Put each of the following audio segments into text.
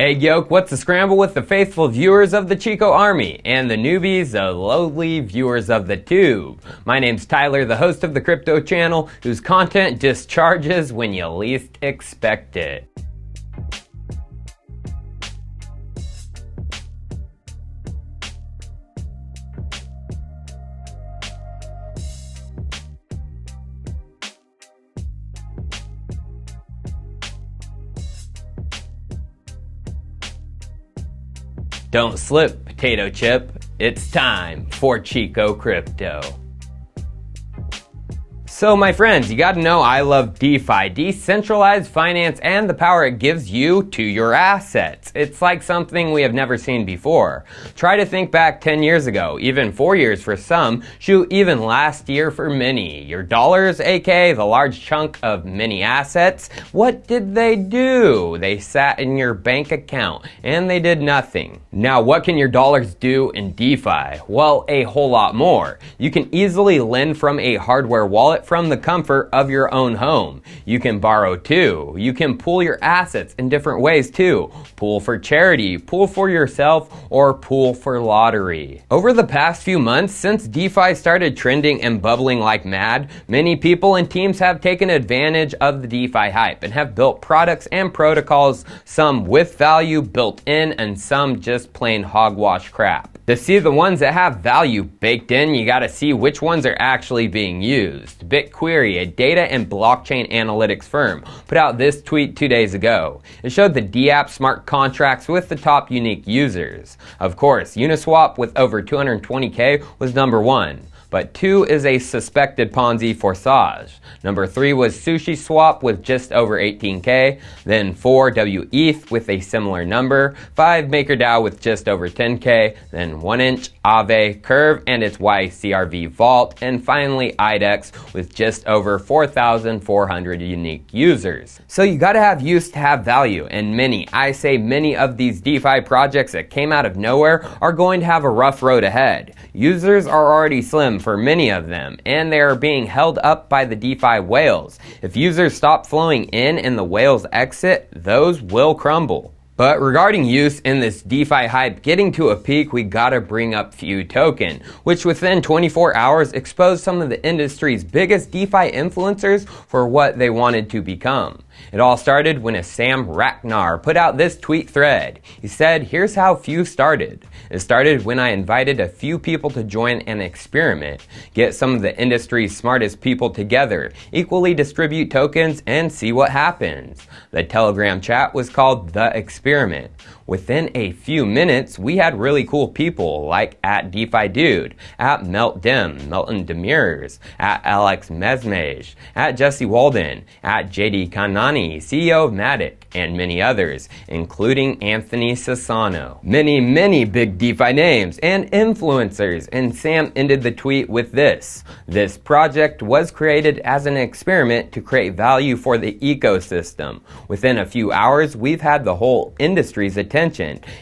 Hey Yoke, what's the scramble with the faithful viewers of the Chico Army and the newbies, the lowly viewers of the tube? My name's Tyler, the host of the crypto channel, whose content discharges when you least expect it. Don't slip, potato chip. It's time for Chico Crypto. So my friends, you gotta know I love DeFi, decentralized finance, and the power it gives you to your assets. It's like something we have never seen before. Try to think back 10 years ago, even 4 years for some, shoot, even last year for many. Your dollars, aka the large chunk of many assets, what did they do? They sat in your bank account and they did nothing. Now what can your dollars do in DeFi? Well, a whole lot more. You can easily lend from a hardware wallet from the comfort of your own home. You can borrow too. You can pool your assets in different ways too. Pool for charity, pool for yourself, or pool for lottery. Over the past few months, since DeFi started trending and bubbling like mad, many people and teams have taken advantage of the DeFi hype and have built products and protocols, some with value built in and some just plain hogwash crap. To see the ones that have value baked in, you gotta see which ones are actually being used. BitQuery, a data and blockchain analytics firm, put out this tweet 2 days ago. It showed the DApp smart contracts with the top unique users. Of course, Uniswap with over 220K was number 1. But 2 is a suspected Ponzi Forsage. Number 3 was SushiSwap with just over 18K. Then 4 WETH with a similar number. 5 MakerDAO with just over 10K. Then 1inch, Aave, Curve, and its YCRV Vault. And finally IDEX with just over 4,400 unique users. So you gotta have use to have value. And many, I say many of these DeFi projects that came out of nowhere are going to have a rough road ahead. Users are already slim for many of them, and they are being held up by the DeFi whales. If users stop flowing in and the whales exit, those will crumble. But regarding use in this DeFi hype getting to a peak, we gotta bring up Few Token, which within 24 hours exposed some of the industry's biggest DeFi influencers for what they wanted to become. It all started when a Sam Ragnar put out this tweet thread. He said, "Here's how Few started. It started when I invited a few people to join an experiment. Get some of the industry's smartest people together, equally distribute tokens, and see what happens." The Telegram chat was called The Experiment. Within a few minutes, we had really cool people like at DeFi Dude, at MeltDem, Melton Demers, at Alex Mesmej, at Jesse Walden, at JD Kanani, CEO of Matic, and many others, including Anthony Sassano. Many big DeFi names and influencers, and Sam ended the tweet with this. This project was created as an experiment to create value for the ecosystem. Within a few hours, we've had the whole industry's attention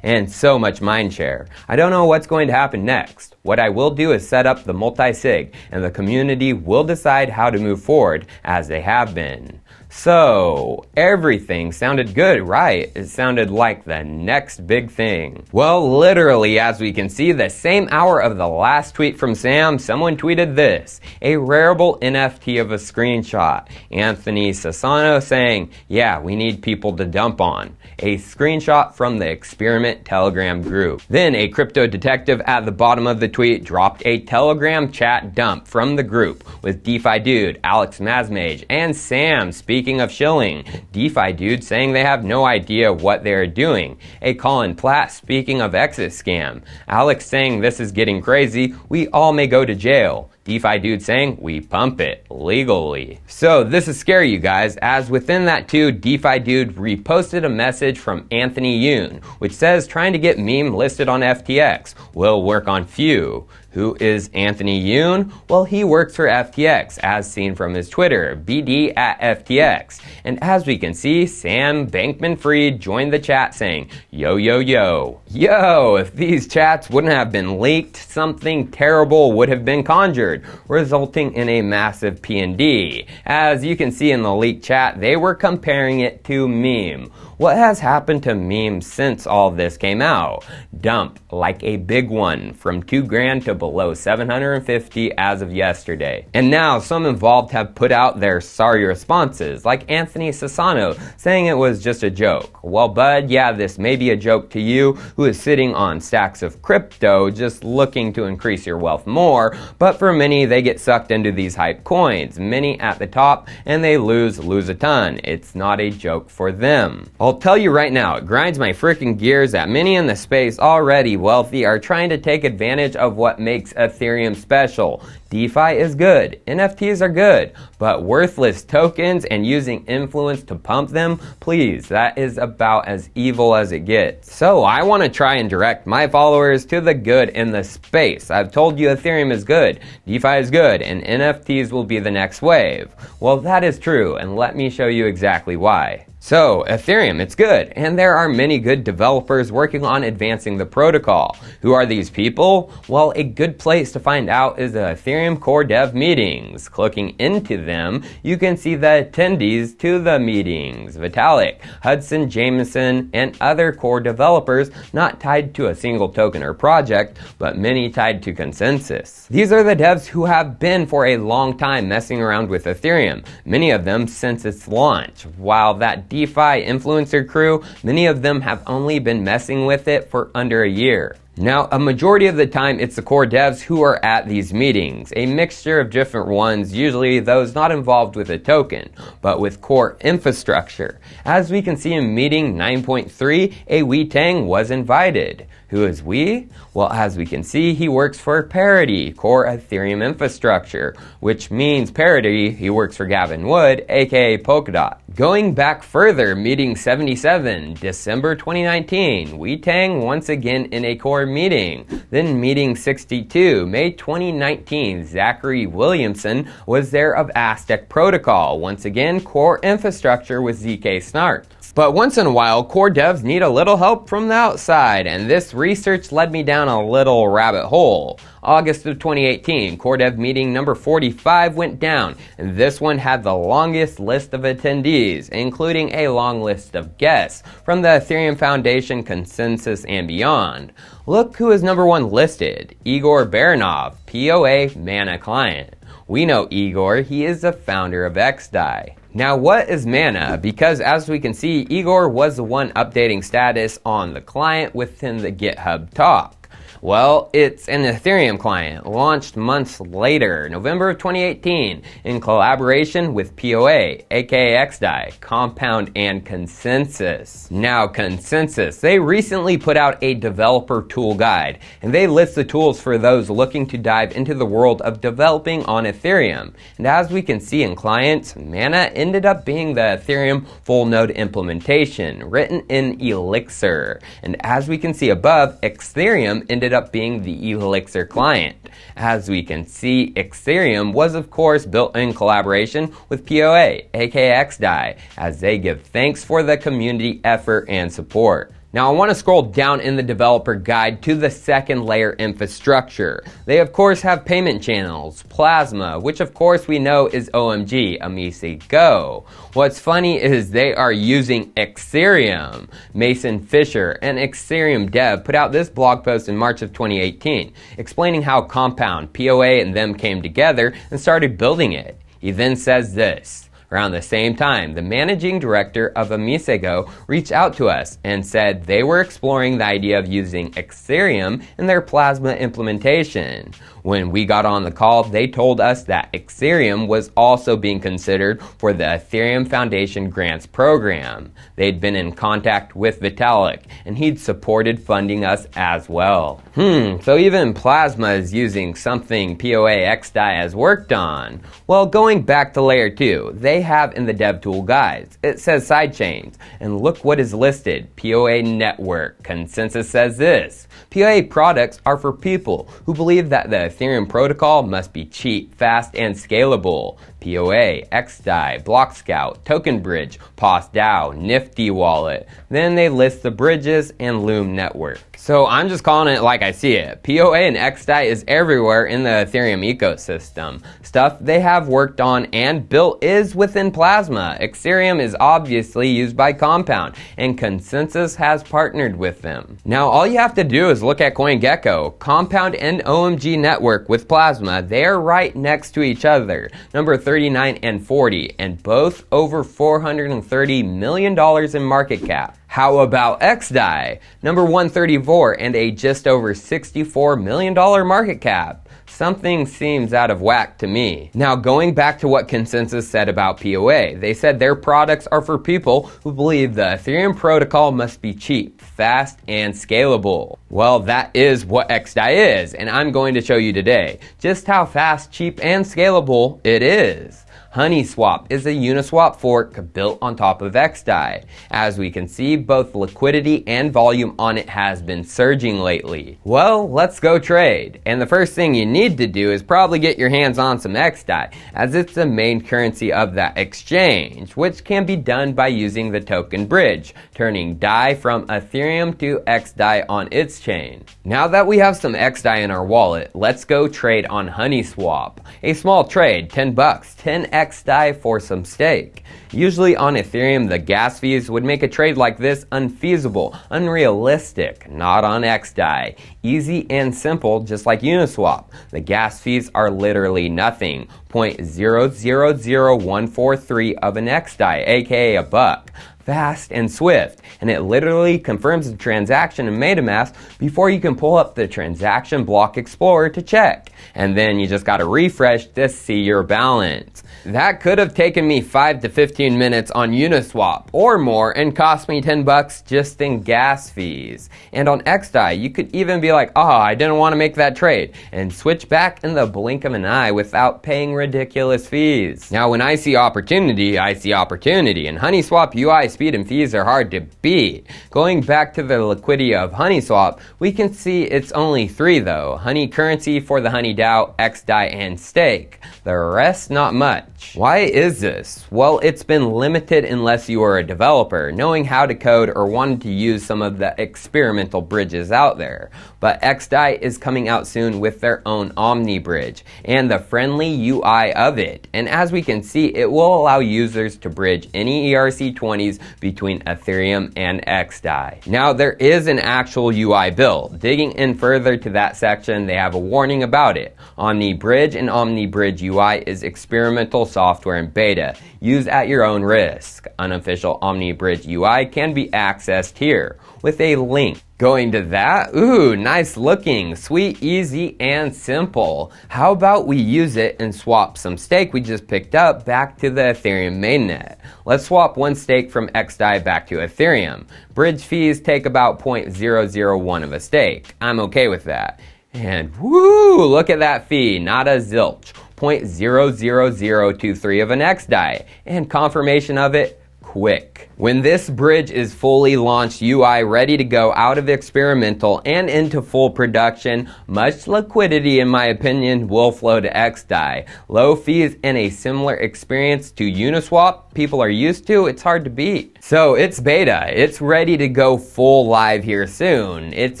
and so much mindshare. I don't know what's going to happen next. What I will do is set up the multi-sig, and the community will decide how to move forward as they have been. So, everything sounded good, right? It sounded like the next big thing. Well, literally, as we can see, the same hour of the last tweet from Sam, someone tweeted this, a rareable NFT of a screenshot. Anthony Sassano saying, "Yeah, we need people to dump on." A screenshot from the Experiment Telegram group. Then a crypto detective at the bottom of the tweet dropped a Telegram chat dump from the group with DeFi Dude, Alex Mesmej, and Sam speaking of shilling. DeFi Dude saying they have no idea what they are doing. A Colin Platt speaking of exit scam. Alex saying this is getting crazy, we all may go to jail. DeFi Dude saying, we pump it legally. So this is scary, you guys, as within that too, DeFi Dude reposted a message from Anthony Yoon, which says trying to get meme listed on FTX will work on Few. Who is Anthony Yoon? Well, he works for FTX, as seen from his Twitter, BD at FTX. And as we can see, Sam Bankman-Fried joined the chat saying, yo, yo, yo. Yo, if these chats wouldn't have been leaked, something terrible would have been conjured, resulting in a massive P&D. As you can see in the leaked chat, they were comparing it to meme. What has happened to memes since all this came out? Dump like a big one, from $2,000 to below 750 as of yesterday. And now some involved have put out their sorry responses, like Anthony Sassano saying it was just a joke. Well, bud, yeah, this may be a joke to you who is sitting on stacks of crypto just looking to increase your wealth more, but for many, they get sucked into these hype coins, many at the top, and they lose a ton. It's not a joke for them. I'll tell you right now, it grinds my freaking gears that many in the space already wealthy are trying to take advantage of what makes Ethereum special. DeFi is good, NFTs are good, but worthless tokens and using influence to pump them, please, that is about as evil as it gets. So I want to try and direct my followers to the good in the space. I've told you Ethereum is good, DeFi is good, and NFTs will be the next wave. Well, that is true, and let me show you exactly why. So, Ethereum, it's good, and there are many good developers working on advancing the protocol. Who are these people? Well, a good place to find out is the Ethereum core dev meetings. Clicking into them, you can see the attendees to the meetings. Vitalik, Hudson Jameson, and other core developers not tied to a single token or project, but many tied to Consensys. These are the devs who have been for a long time messing around with Ethereum, many of them since its launch. While that DeFi influencer crew, many of them have only been messing with it for under a year. Now, a majority of the time, it's the core devs who are at these meetings, a mixture of different ones, usually those not involved with a token, but with core infrastructure. As we can see in meeting 9.3, a Wei Tang was invited. Who is Wei? Well, as we can see, he works for Parity, core Ethereum infrastructure, which means Parity, he works for Gavin Wood, aka Polkadot. Going back further, meeting 77, December 2019, Wei Tang once again in a core meeting. Then meeting 62, May 2019, Zachary Williamson was there of Aztec Protocol, once again core infrastructure with ZK Snark. But once in a while, core devs need a little help from the outside, and this research led me down a little rabbit hole. August of 2018, core dev meeting number 45 went down, and this one had the longest list of attendees, including a long list of guests from the Ethereum Foundation, Consensys, and beyond. Look who is number one listed, Igor Baranov, POA Mana client. We know Igor, he is the founder of xDai. Now, what is Mana? Because as we can see, Igor was the one updating status on the client within the GitHub talk. Well, it's an Ethereum client launched months later, November of 2018, in collaboration with POA, aka xDai, Compound, and Consensys. Now, Consensys, they recently put out a developer tool guide, and they list the tools for those looking to dive into the world of developing on Ethereum. And as we can see in clients, Mana ended up being the Ethereum full node implementation, written in Elixir. And as we can see above, Exthereum ended up being the Elixir client. As we can see, Exthereum was of course built in collaboration with POA, aka xDai, as they give thanks for the community effort and support. Now I want to scroll down in the developer guide to the second layer infrastructure. They of course have payment channels, Plasma, which of course we know is OMG, Omise Go. What's funny is they are using Exthereum. Mason Fisher, an Exthereum dev, put out this blog post in March of 2018, explaining how Compound, POA, and them came together and started building it. He then says this. Around the same time, the managing director of Omise reached out to us and said they were exploring the idea of using Exthereum in their Plasma implementation. When we got on the call, they told us that Exthereum was also being considered for the Ethereum Foundation Grants Program. They'd been in contact with Vitalik, and he'd supported funding us as well. So even Plasma is using something POA xDai has worked on. Well, going back to layer 2, they have in the DevTool guides, it says sidechains, and look what is listed, POA network. Consensys says this, POA products are for people who believe that the Ethereum protocol must be cheap, fast, and scalable. POA, xDai, BlockScout, Token Bridge, POS-DAO, Nifty Wallet. Then they list the bridges and Loom network. So I'm just calling it like I see it. POA and xDai is everywhere in the Ethereum ecosystem. Stuff they have worked on and built is with within Plasma. Exthereum is obviously used by Compound, and Consensys has partnered with them. Now all you have to do is look at CoinGecko. Compound and OMG network with Plasma, they are right next to each other, number 39 and 40, and both over $430 million in market cap. How about xDai? Number 134 and a just over $64 million market cap. Something seems out of whack to me. Now going back to what Consensys said about POA, they said their products are for people who believe the Ethereum protocol must be cheap, fast, and scalable. Well, that is what xDai is, and I'm going to show you today just how fast, cheap, and scalable it is. HoneySwap is a Uniswap fork built on top of xDai. As we can see, both liquidity and volume on it has been surging lately. Well, let's go trade. And the first thing you need to do is probably get your hands on some xDai, as it's the main currency of that exchange, which can be done by using the token bridge, turning DAI from Ethereum to xDai on its chain. Now that we have some xDai in our wallet, let's go trade on HoneySwap. A small trade, 10 bucks, 10 xDai for some stake. Usually on Ethereum, the gas fees would make a trade like this unfeasible, unrealistic. Not on xDai. Easy and simple, just like Uniswap. The gas fees are literally nothing. 0.000143 of an xDai, aka a buck. Fast and swift, and it literally confirms the transaction in MetaMask before you can pull up the Transaction Block Explorer to check. And then you just gotta refresh to see your balance. That could have taken me 5 to 15 minutes on Uniswap or more and cost me 10 bucks just in gas fees. And on xDai, you could even be like, I didn't want to make that trade, and switch back in the blink of an eye without paying ridiculous fees. Now when I see opportunity, and HoneySwap UI speed and fees are hard to beat. Going back to the liquidity of HoneySwap, we can see it's only 3 though. Honey currency for the Honey DAO, xDai, and Stake. The rest not much. Why is this? Well, it's been limited unless you are a developer, knowing how to code or wanted to use some of the experimental bridges out there. But xDai is coming out soon with their own Omni bridge and the friendly UI of it. And as we can see, it will allow users to bridge any ERC20s between Ethereum and xDai. Now there is an actual UI build. Digging in further to that section, they have a warning about it. Omni Bridge and Omni Bridge UI is experimental software in beta. Use at your own risk. Unofficial Omni Bridge UI can be accessed here with a link. Going to that? Ooh, nice looking, sweet, easy, and simple. How about we use it and swap some stake we just picked up back to the Ethereum mainnet? Let's swap one stake from xDai back to Ethereum. Bridge fees take about 0.001 of a stake. I'm okay with that. And woo, look at that fee, not a zilch. 0.00023 of an xDai. And confirmation of it, quick. When this bridge is fully launched, UI ready to go out of experimental and into full production, much liquidity in my opinion will flow to xDai. Low fees and a similar experience to Uniswap people are used to, it's hard to beat. So it's beta, it's ready to go full live here soon. It's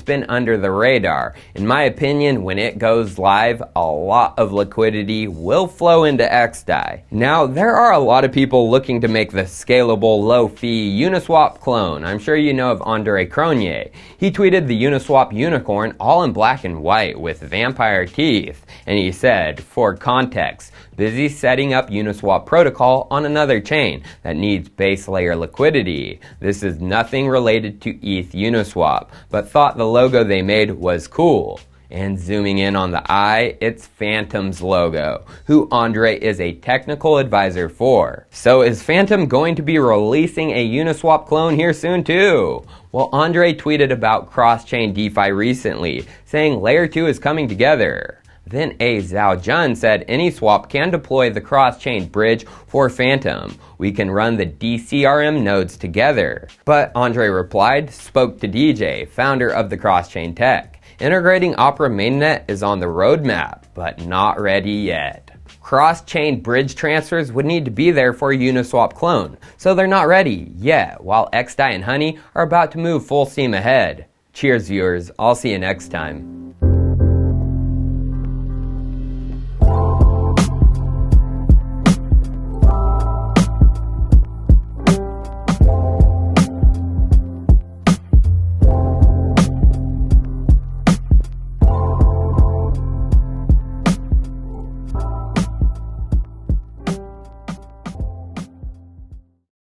been under the radar. In my opinion, when it goes live, a lot of liquidity will flow into xDai. Now there are a lot of people looking to make the scalable low fee Uniswap clone. I'm sure you know of Andre Cronje. He tweeted the Uniswap unicorn all in black and white with vampire teeth. And he said, for context, busy setting up Uniswap protocol on another chain that needs base layer liquidity. This is nothing related to ETH Uniswap, but thought the logo they made was cool. And zooming in on the eye, it's Phantom's logo, who Andre is a technical advisor for. So is Phantom going to be releasing a Uniswap clone here soon too? Well, Andre tweeted about cross-chain DeFi recently, saying Layer 2 is coming together. Then a Zhao Jun said Uniswap can deploy the cross-chain bridge for Phantom. We can run the DCRM nodes together. But Andre replied, spoke to DJ, founder of the cross-chain tech. Integrating Opera mainnet is on the roadmap, but not ready yet. Cross-chain bridge transfers would need to be there for a Uniswap clone, so they're not ready yet, while xDai and Honey are about to move full steam ahead. Cheers viewers, I'll see you next time.